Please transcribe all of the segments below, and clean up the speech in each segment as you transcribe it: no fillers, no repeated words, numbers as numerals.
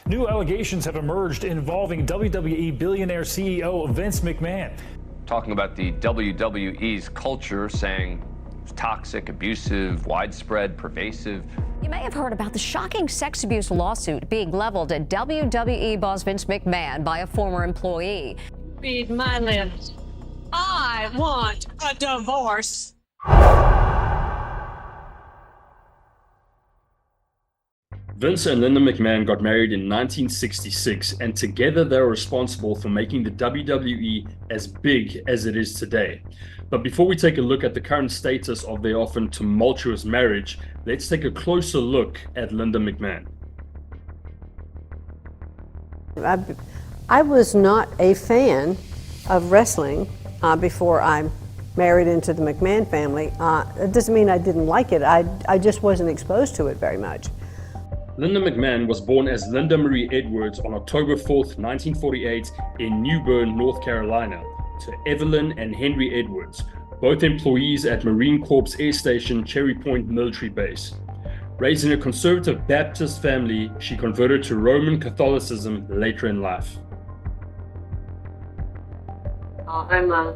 New allegations have emerged involving WWE billionaire CEO Vince McMahon. Talking about the WWE's culture, saying it's toxic, abusive, widespread, pervasive. You may have heard about the shocking sex abuse lawsuit being leveled at WWE boss Vince McMahon by a former employee. Read my lips. I want a divorce. Vince and Linda McMahon got married in 1966, and together they were responsible for making the WWE as big as it is today. But before we take a look at the current status of their often tumultuous marriage, let's take a closer look at Linda McMahon. I was not a fan of wrestling before I married into the McMahon family. It doesn't mean I didn't like it. I just wasn't exposed to it very much. Linda McMahon was born as Linda Marie Edwards on October 4th, 1948 in New Bern, North Carolina, to Evelyn and Henry Edwards, both employees at Marine Corps Air Station Cherry Point Military Base. Raised in a conservative Baptist family, she converted to Roman Catholicism later in life. I'm a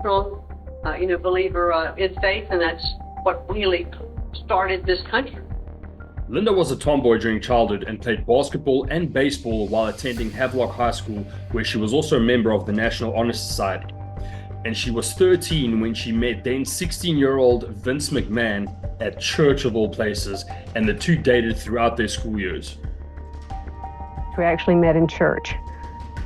strong believer in faith, and that's what really started this country. Linda was a tomboy during childhood and played basketball and baseball while attending Havelock High School, where she was also a member of the National Honor Society. And she was 13 when she met then 16-year-old Vince McMahon at church of all places, and the two dated throughout their school years. We actually met in church.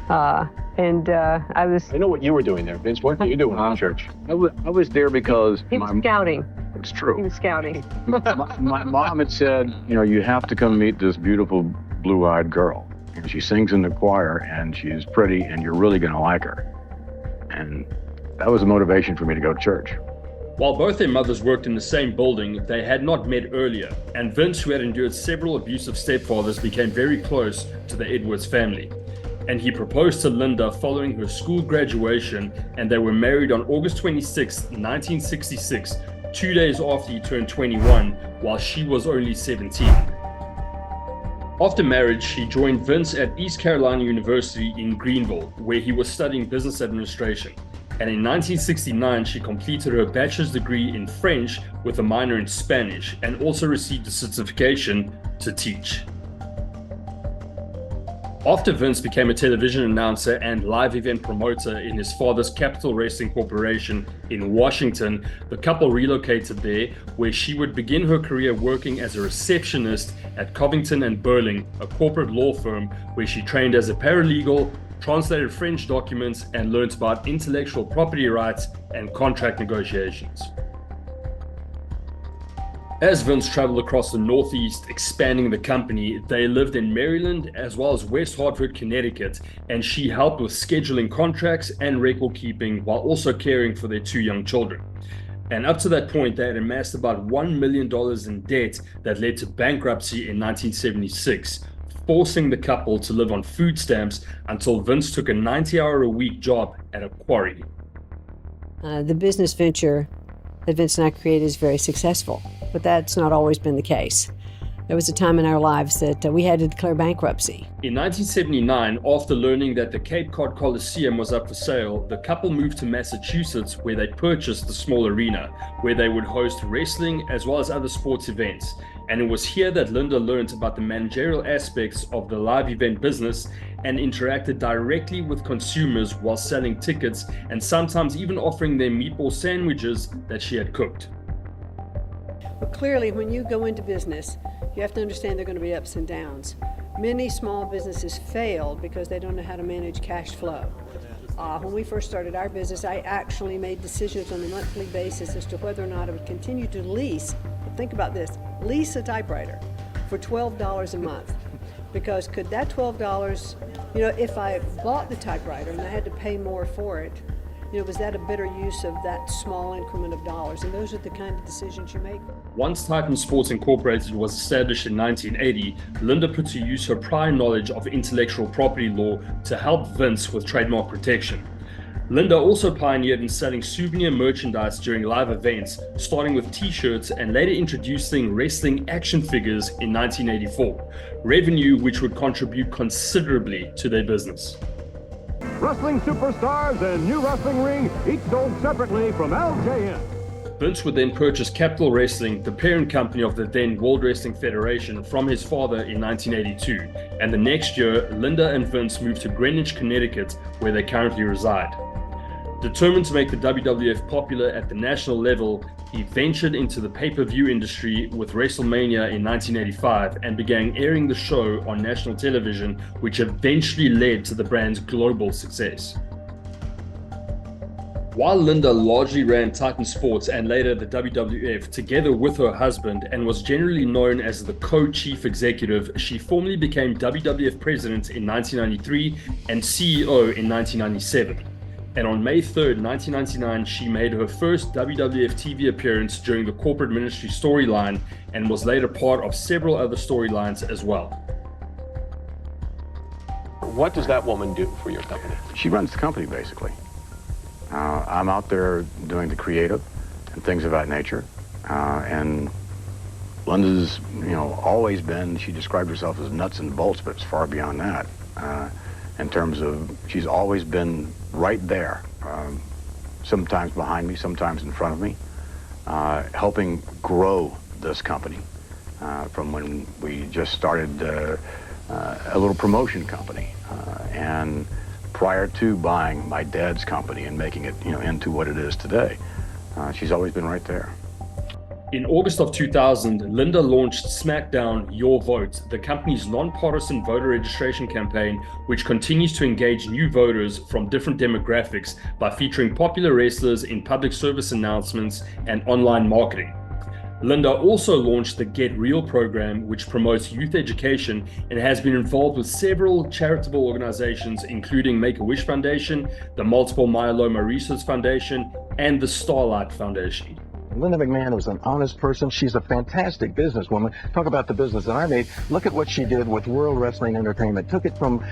I know what you were doing there, Vince. What were you doing in church? I was there because He was scouting. It's true. He was scouting. My mom had said, you have to come meet this beautiful blue-eyed girl. She sings in the choir, and she's pretty, and you're really going to like her. And that was a motivation for me to go to church. While both their mothers worked in the same building, they had not met earlier, and Vince, who had endured several abusive stepfathers, became very close to the Edwards family. And he proposed to Linda following her school graduation, and they were married on August 26, 1966, 2 days after he turned 21, while she was only 17. After marriage, she joined Vince at East Carolina University in Greenville, where he was studying business administration. And in 1969, she completed her bachelor's degree in French with a minor in Spanish, and also received a certification to teach. After Vince became a television announcer and live event promoter in his father's Capital Wrestling Corporation in Washington, the couple relocated there, where she would begin her career working as a receptionist at Covington & Burling, a corporate law firm where she trained as a paralegal, translated French documents, and learned about intellectual property rights and contract negotiations. As Vince traveled across the Northeast, expanding the company, they lived in Maryland as well as West Hartford, Connecticut, and she helped with scheduling contracts and record keeping while also caring for their two young children. And up to that point, they had amassed about $1 million in debt that led to bankruptcy in 1976, forcing the couple to live on food stamps until Vince took a 90-hour-a-week job at a quarry. The business venture that Vince and I created is very successful, but that's not always been the case. There was a time in our lives that we had to declare bankruptcy. In 1979, after learning that the Cape Cod Coliseum was up for sale, the couple moved to Massachusetts, where they purchased the small arena, where they would host wrestling as well as other sports events. And it was here that Linda learned about the managerial aspects of the live event business and interacted directly with consumers while selling tickets and sometimes even offering them meatball sandwiches that she had cooked. But clearly, when you go into business, you have to understand there are going to be ups and downs. Many small businesses fail because they don't know how to manage cash flow. When we first started our business, I actually made decisions on a monthly basis as to whether or not I would continue to lease. Think about this, lease a typewriter for $12 a month. Because could that $12, if I bought the typewriter and I had to pay more for it, was that a better use of that small increment of dollars? And those are the kind of decisions you make. Once Titan Sports Incorporated was established in 1980, Linda put to use her prior knowledge of intellectual property law to help Vince with trademark protection. Linda also pioneered in selling souvenir merchandise during live events, starting with t-shirts and later introducing wrestling action figures in 1984, revenue which would contribute considerably to their business. Wrestling superstars and new wrestling ring, each sold separately from LJN. Vince would then purchase Capital Wrestling, the parent company of the then World Wrestling Federation, from his father in 1982. And the next year, Linda and Vince moved to Greenwich, Connecticut, where they currently reside. Determined to make the WWF popular at the national level, he ventured into the pay-per-view industry with Wrestlemania in 1985 and began airing the show on national television, which eventually led to the brand's global success. While Linda largely ran Titan Sports and later the WWF together with her husband and was generally known as the co-chief executive, she formally became WWF president in 1993 and CEO in 1997. And on May 3rd, 1999, she made her first WWF TV appearance during the corporate ministry storyline and was later part of several other storylines as well. What does that woman do for your company? She runs the company, basically. I'm out there doing the creative and things of that nature. And Linda's, always been, she described herself as nuts and bolts, but it's far beyond that. In terms of, she's always been right there, sometimes behind me, sometimes in front of me, helping grow this company from when we just started a little promotion company. And prior to buying my dad's company and making it, into what it is today, she's always been right there. In August of 2000, Linda launched SmackDown Your Vote, the company's nonpartisan voter registration campaign, which continues to engage new voters from different demographics by featuring popular wrestlers in public service announcements and online marketing. Linda also launched the Get Real program, which promotes youth education and has been involved with several charitable organizations, including Make-A-Wish Foundation, the Multiple Myeloma Research Foundation, and the Starlight Foundation. Linda McMahon was an honest person. She's a fantastic businesswoman. Talk about the business that I made. Look at what she did with World Wrestling Entertainment. Took it from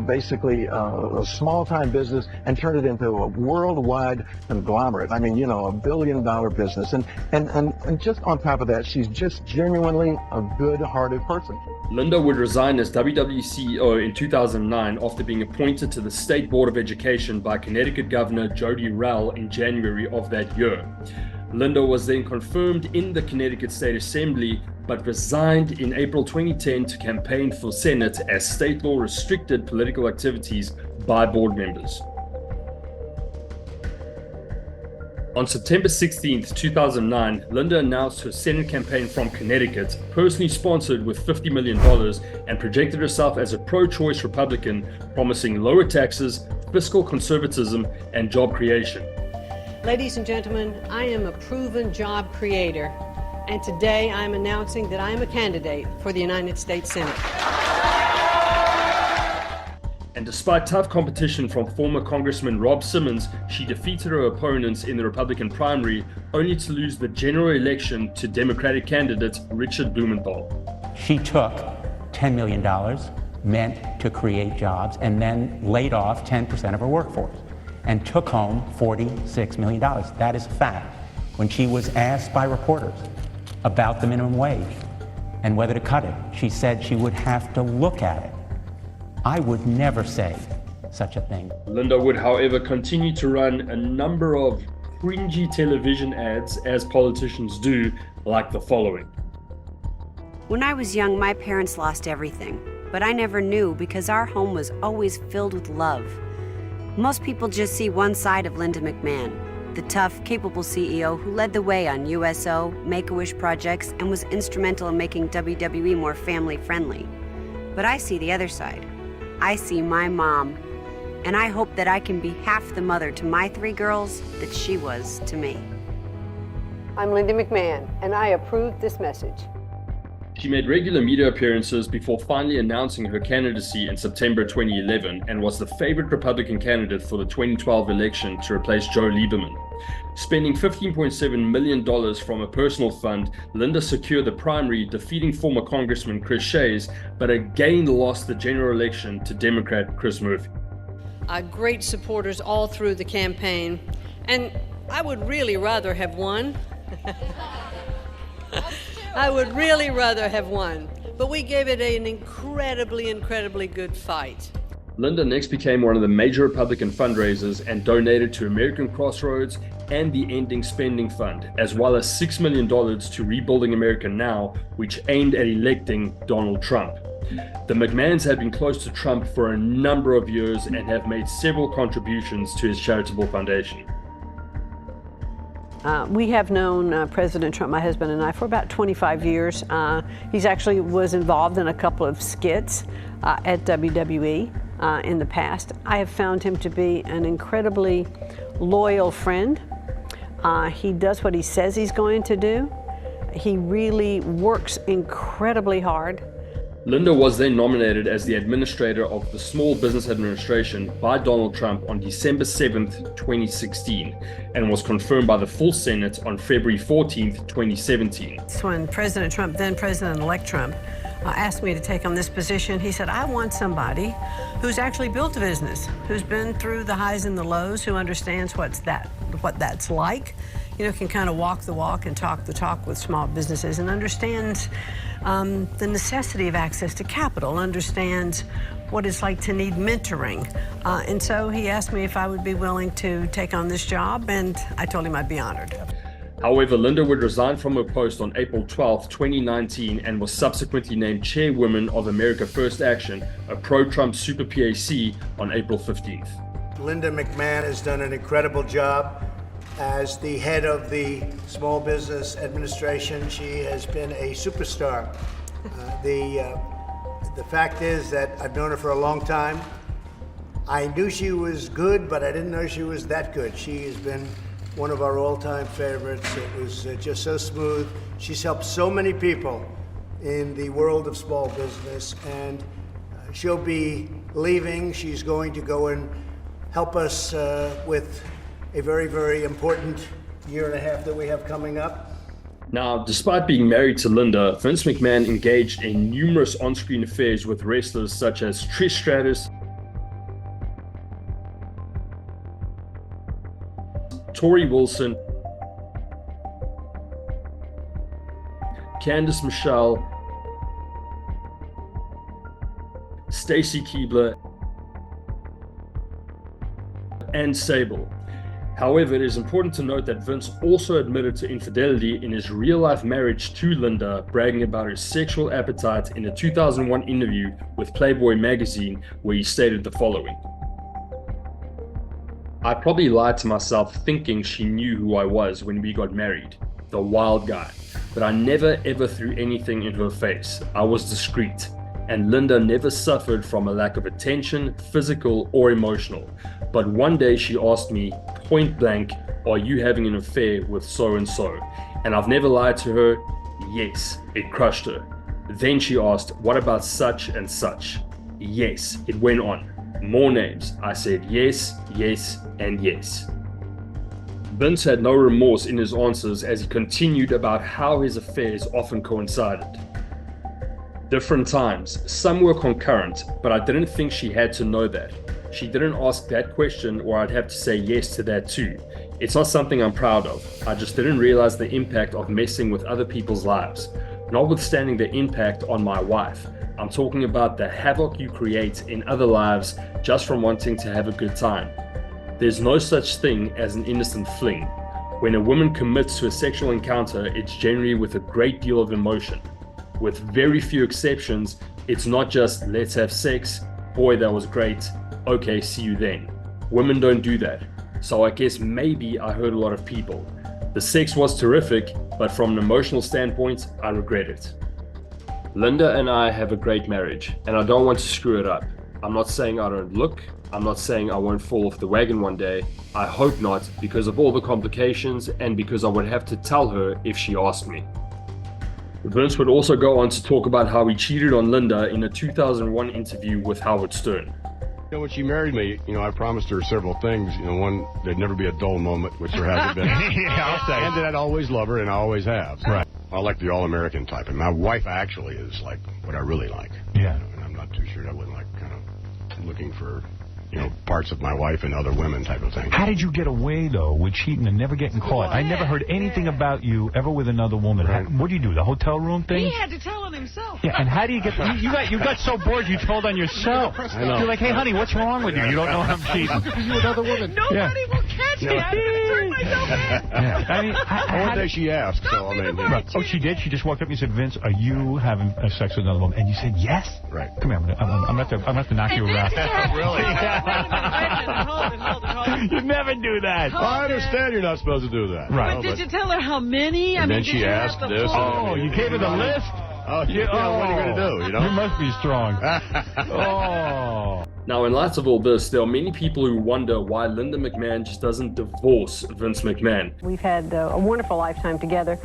basically a small-time business and turned it into a worldwide conglomerate. I mean, $1 billion business. And just on top of that, she's just genuinely a good-hearted person. Linda would resign as WWE CEO in 2009 after being appointed to the State Board of Education by Connecticut Governor Jody Rowell in January of that year. Linda was then confirmed in the Connecticut State Assembly, but resigned in April 2010 to campaign for Senate as state law restricted political activities by board members. On September 16, 2009, Linda announced her Senate campaign from Connecticut, personally sponsored with $50 million, and projected herself as a pro-choice Republican, promising lower taxes, fiscal conservatism, and job creation. Ladies and gentlemen, I am a proven job creator, and today I am announcing that I am a candidate for the United States Senate. And despite tough competition from former Congressman Rob Simmons, she defeated her opponents in the Republican primary, only to lose the general election to Democratic candidate Richard Blumenthal. She took $10 million meant to create jobs and then laid off 10% of her workforce and took home $46 million. That is a fact. When she was asked by reporters about the minimum wage and whether to cut it, she said she would have to look at it. I would never say such a thing. Linda would, however, continue to run a number of cringy television ads, as politicians do, like the following. When I was young, my parents lost everything, but I never knew because our home was always filled with love. Most people just see one side of Linda McMahon, the tough, capable CEO who led the way on USO, Make-A-Wish projects, and was instrumental in making WWE more family-friendly. But I see the other side. I see my mom, and I hope that I can be half the mother to my 3 girls that she was to me. I'm Linda McMahon, and I approve this message. She made regular media appearances before finally announcing her candidacy in September 2011 and was the favorite Republican candidate for the 2012 election to replace Joe Lieberman. Spending $15.7 million from a personal fund, Linda secured the primary, defeating former Congressman Chris Shays, but again lost the general election to Democrat Chris Murphy. great supporters all through the campaign, and I would really rather have won. I would really rather have won, but we gave it an incredibly good fight. Linda next became one of the major Republican fundraisers and donated to American Crossroads and the Ending Spending Fund, as well as $6 million to Rebuilding America Now, which aimed at electing Donald Trump. The McMahons had been close to Trump for a number of years and have made several contributions to his charitable foundation. We have known President Trump, my husband and I, for about 25 years. He's actually was involved in a couple of skits at WWE in the past. I have found him to be an incredibly loyal friend. He does what he says he's going to do. He really works incredibly hard. Linda was then nominated as the administrator of the Small Business Administration by Donald Trump on December 7th, 2016, and was confirmed by the full Senate on February 14th, 2017. It's when President Trump, then President-elect Trump, asked me to take on this position. He said, I want somebody who's actually built a business, who's been through the highs and the lows, who understands what that's like, you know, can kind of walk the walk and talk the talk with small businesses, and understands the necessity of access to capital, understands what it's like to need mentoring. And so he asked me if I would be willing to take on this job, and I told him I'd be honored. However, Linda would resign from her post on April 12, 2019, and was subsequently named chairwoman of America First Action, a pro-Trump super PAC, on April 15th. Linda McMahon has done an incredible job as the head of the Small Business Administration. She has been a superstar. The fact is that I've known her for a long time. I knew she was good, but I didn't know she was that good. She has been one of our all-time favorites. It was just so smooth. She's helped so many people in the world of small business, and she'll be leaving. She's going to go and help us with a very important year and a half that we have coming up. Now, despite being married to Linda, Vince McMahon engaged in numerous on-screen affairs with wrestlers such as Trish Stratus, Tori Wilson, Candice Michelle, Stacy Keibler, and Sable. However, it is important to note that Vince also admitted to infidelity in his real-life marriage to Linda, bragging about his sexual appetite in a 2001 interview with Playboy magazine, where he stated the following: I probably lied to myself thinking she knew who I was when we got married, the wild guy, but I never ever threw anything in her face. I was discreet, and Linda never suffered from a lack of attention, physical or emotional. But one day she asked me point blank, are you having an affair with so-and-so? And I've never lied to her. Yes, it crushed her. Then she asked, what about such and such? Yes, it went on. More names. I said yes, yes, and yes. Vince had no remorse in his answers as he continued about how his affairs often coincided. Different times, some were concurrent, but I didn't think she had to know that. She didn't ask that question, or I'd have to say yes to that too. It's not something I'm proud of. I just didn't realize the impact of messing with other people's lives. Notwithstanding the impact on my wife, I'm talking about the havoc you create in other lives just from wanting to have a good time. There's no such thing as an innocent fling. When a woman commits to a sexual encounter, it's generally with a great deal of emotion. With very few exceptions, it's not just let's have sex, boy that was great, okay, see you then. Women don't do that. So I guess maybe I hurt a lot of people. The sex was terrific, but from an emotional standpoint, I regret it. Linda and I have a great marriage, and I don't want to screw it up. I'm not saying I don't look. I'm not saying I won't fall off the wagon one day. I hope not, because of all the complications and because I would have to tell her if she asked me. Vince would also go on to talk about how he cheated on Linda in a 2001 interview with Howard Stern. You know, when she married me, you know, I promised her several things. You know, one, there'd never be a dull moment, which there hasn't been. Yeah, I'll say. And that I'd always love her, and I always have. Right. I like the all-American type, and my wife actually is like what I really like. Yeah. You know, and I'm not too sure I wouldn't like kind of looking for parts of my wife and other women type of thing. How did you get away, though, with cheating and never getting caught? I never heard anything about you ever with another woman. Right. What do you do, the hotel room thing? He had to tell on himself. Yeah, and how do you get... You got so bored you told on yourself. I know. You're like, hey, honey, what's wrong with you? You don't know I'm cheating. You another woman. Nobody will catch me. I'm going to turn myself in. Yeah. I mean, one day she asked, so I mean... Right. Oh, she did? She just walked up and said, Vince, are you having sex with another woman? And you said yes? Right. Come here, I'm going to have to knock you around. Really? Hold it. You never do that. I understand you're not supposed to do that. Right. But did you tell her how many? And then she asked this. Oh, you gave her the list? Oh, yeah, what are you going to do, you know? You must be strong. Oh. Now, in light of all this, there are many people who wonder why Linda McMahon just doesn't divorce Vince McMahon. We've had a wonderful lifetime together.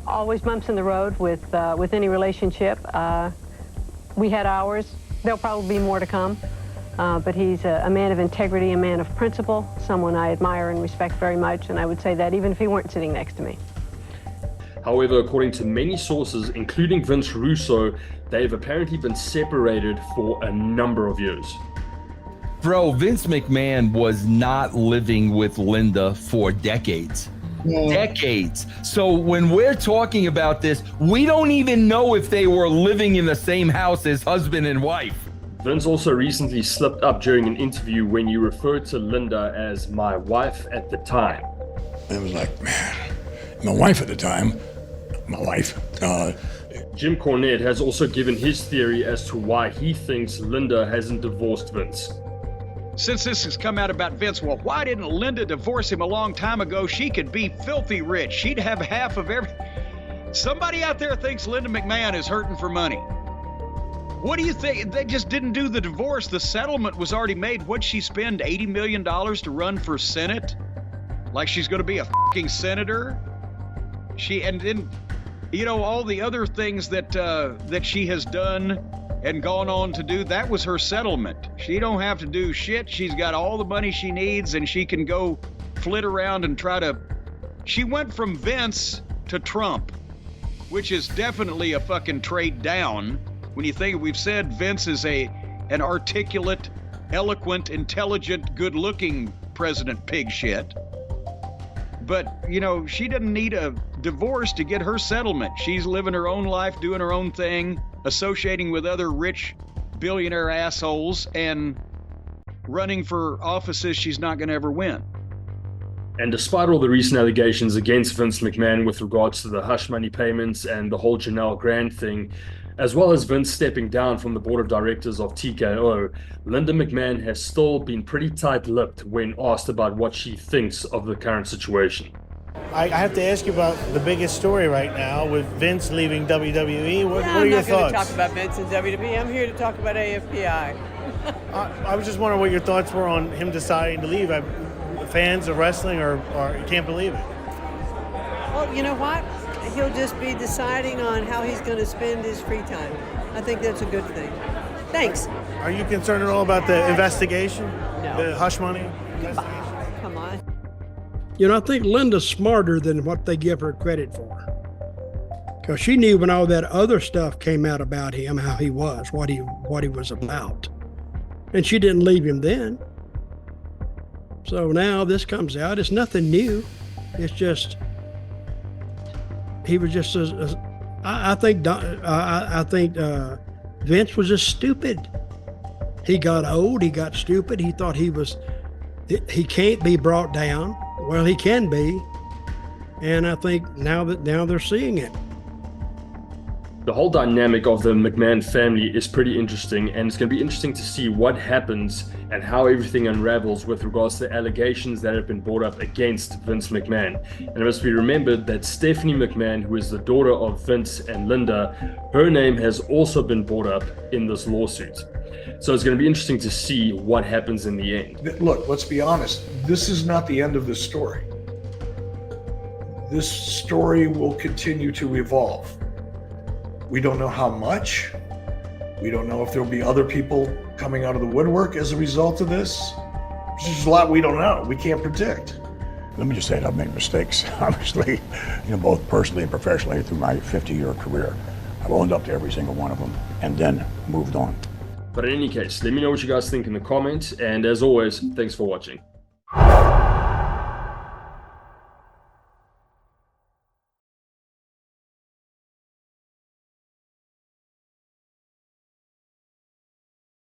Always bumps in the road with any relationship. We had ours. There'll probably be more to come. But he's a man of integrity, a man of principle, someone I admire and respect very much, and I would say that even if he weren't sitting next to me. However, according to many sources, including Vince Russo, they've apparently been separated for a number of years. Bro, Vince McMahon was not living with Linda for decades. Decades. So when we're talking about this, we don't even know if they were living in the same house as husband and wife. Vince also recently slipped up during an interview when you referred to Linda as my wife at the time. It was like, man, my wife at the time, my wife. Jim Cornette has also given his theory as to why he thinks Linda hasn't divorced Vince. Since this has come out about Vince, well, why didn't Linda divorce him a long time ago? She could be filthy rich. She'd have half of everything. Somebody out there thinks Linda McMahon is hurting for money. What do you think? They just didn't do the divorce. The settlement was already made. What'd she spend, $80 million to run for Senate? Like she's going to be a fucking senator? And then, all the other things that she has done and gone on to do, that was her settlement. She don't have to do shit. She's got all the money she needs, and she can go flit around and try to... She went from Vince to Trump, which is definitely a fucking trade down. When you think, we've said Vince is an articulate, eloquent, intelligent, good-looking president pig shit. But, she doesn't need a divorce to get her settlement. She's living her own life, doing her own thing, associating with other rich billionaire assholes, and running for offices she's not going to ever win. And despite all the recent allegations against Vince McMahon with regards to the hush money payments and the whole Janelle Grant thing, as well as Vince stepping down from the board of directors of TKO, Linda McMahon has still been pretty tight-lipped when asked about what she thinks of the current situation. I have to ask you about the biggest story right now with Vince leaving WWE. What are your thoughts? I'm not going to talk about Vince and WWE. I'm here to talk about AFPI. I was just wondering what your thoughts were on him deciding to leave. Fans of wrestling are can't believe it. Well, you know what? He'll just be deciding on how he's going to spend his free time. I think that's a good thing. Thanks. Are you concerned at all about the investigation? No. The hush money? Come on. I think Linda's smarter than what they give her credit for. Because she knew when all that other stuff came out about him, how he was, what he was about. And she didn't leave him then. So now this comes out. It's nothing new. It's just... He was just I think Vince was just stupid. He got old. He got stupid. He thought he can't be brought down. Well, he can be, and I think now they're seeing it. The whole dynamic of the McMahon family is pretty interesting, and it's going to be interesting to see what happens and how everything unravels with regards to the allegations that have been brought up against Vince McMahon. And it must be remembered that Stephanie McMahon, who is the daughter of Vince and Linda, her name has also been brought up in this lawsuit. So it's going to be interesting to see what happens in the end. Look, let's be honest. This is not the end of the story. This story will continue to evolve. We don't know how much. We don't know if there'll be other people coming out of the woodwork as a result of this. There's just a lot we don't know. We can't predict. Let me just say that I've made mistakes, obviously, both personally and professionally through my 50-year career. I've owned up to every single one of them and then moved on. But in any case, let me know what you guys think in the comments. And as always, thanks for watching.